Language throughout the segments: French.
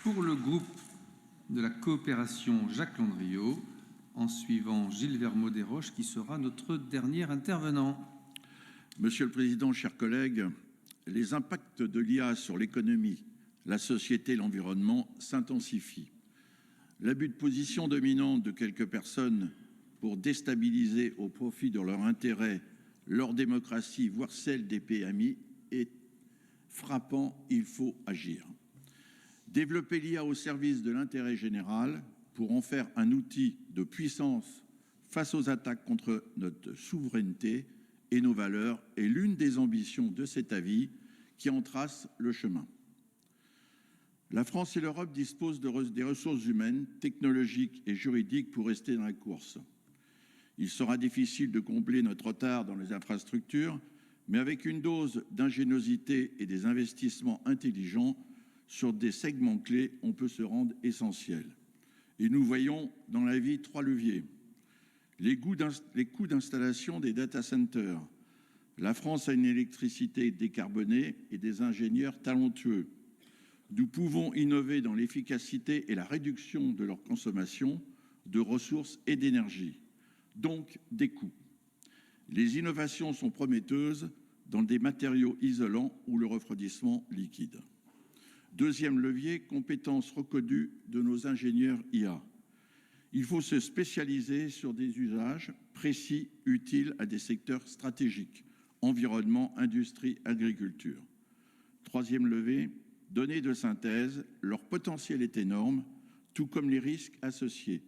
Pour le groupe de la coopération Jacques Landriot, en suivant Gilles Vermaux-Desroches, qui sera notre dernier intervenant. Monsieur le Président, chers collègues, les impacts de l'IA sur l'économie, la société et l'environnement s'intensifient. L'abus de position dominante de quelques personnes pour déstabiliser au profit de leur intérêt leur démocratie, voire celle des pays amis, est frappant. Il faut agir. Développer l'IA au service de l'intérêt général pour en faire un outil de puissance face aux attaques contre notre souveraineté et nos valeurs est l'une des ambitions de cet avis qui en trace le chemin. La France et l'Europe disposent des ressources humaines, technologiques et juridiques pour rester dans la course. Il sera difficile de combler notre retard dans les infrastructures, mais avec une dose d'ingéniosité et des investissements intelligents sur des segments clés, on peut se rendre essentiel. Et nous voyons dans la vie 3 leviers. Les coûts d'installation des data centers. La France a une électricité décarbonée et des ingénieurs talentueux. Nous pouvons innover dans l'efficacité et la réduction de leur consommation de ressources et d'énergie, donc des coûts. Les innovations sont prometteuses dans des matériaux isolants ou le refroidissement liquide. Deuxième levier, compétences reconnues de nos ingénieurs IA. Il faut se spécialiser sur des usages précis, utiles à des secteurs stratégiques, environnement, industrie, agriculture. Troisième levier, données de synthèse, leur potentiel est énorme, tout comme les risques associés.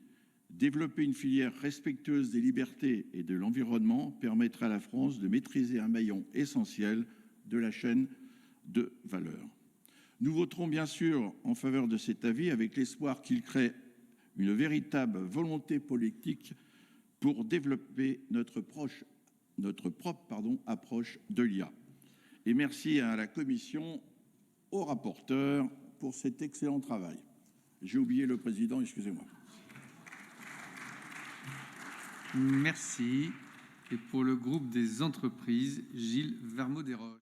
Développer une filière respectueuse des libertés et de l'environnement permettra à la France de maîtriser un maillon essentiel de la chaîne de valeur. Nous voterons bien sûr en faveur de cet avis avec l'espoir qu'il crée une véritable volonté politique pour développer notre propre approche de l'IA. Et merci à la Commission, aux rapporteurs pour cet excellent travail. J'ai oublié le Président, excusez-moi. Merci. Et pour le groupe des entreprises, Gilles Vermaux-Desroches.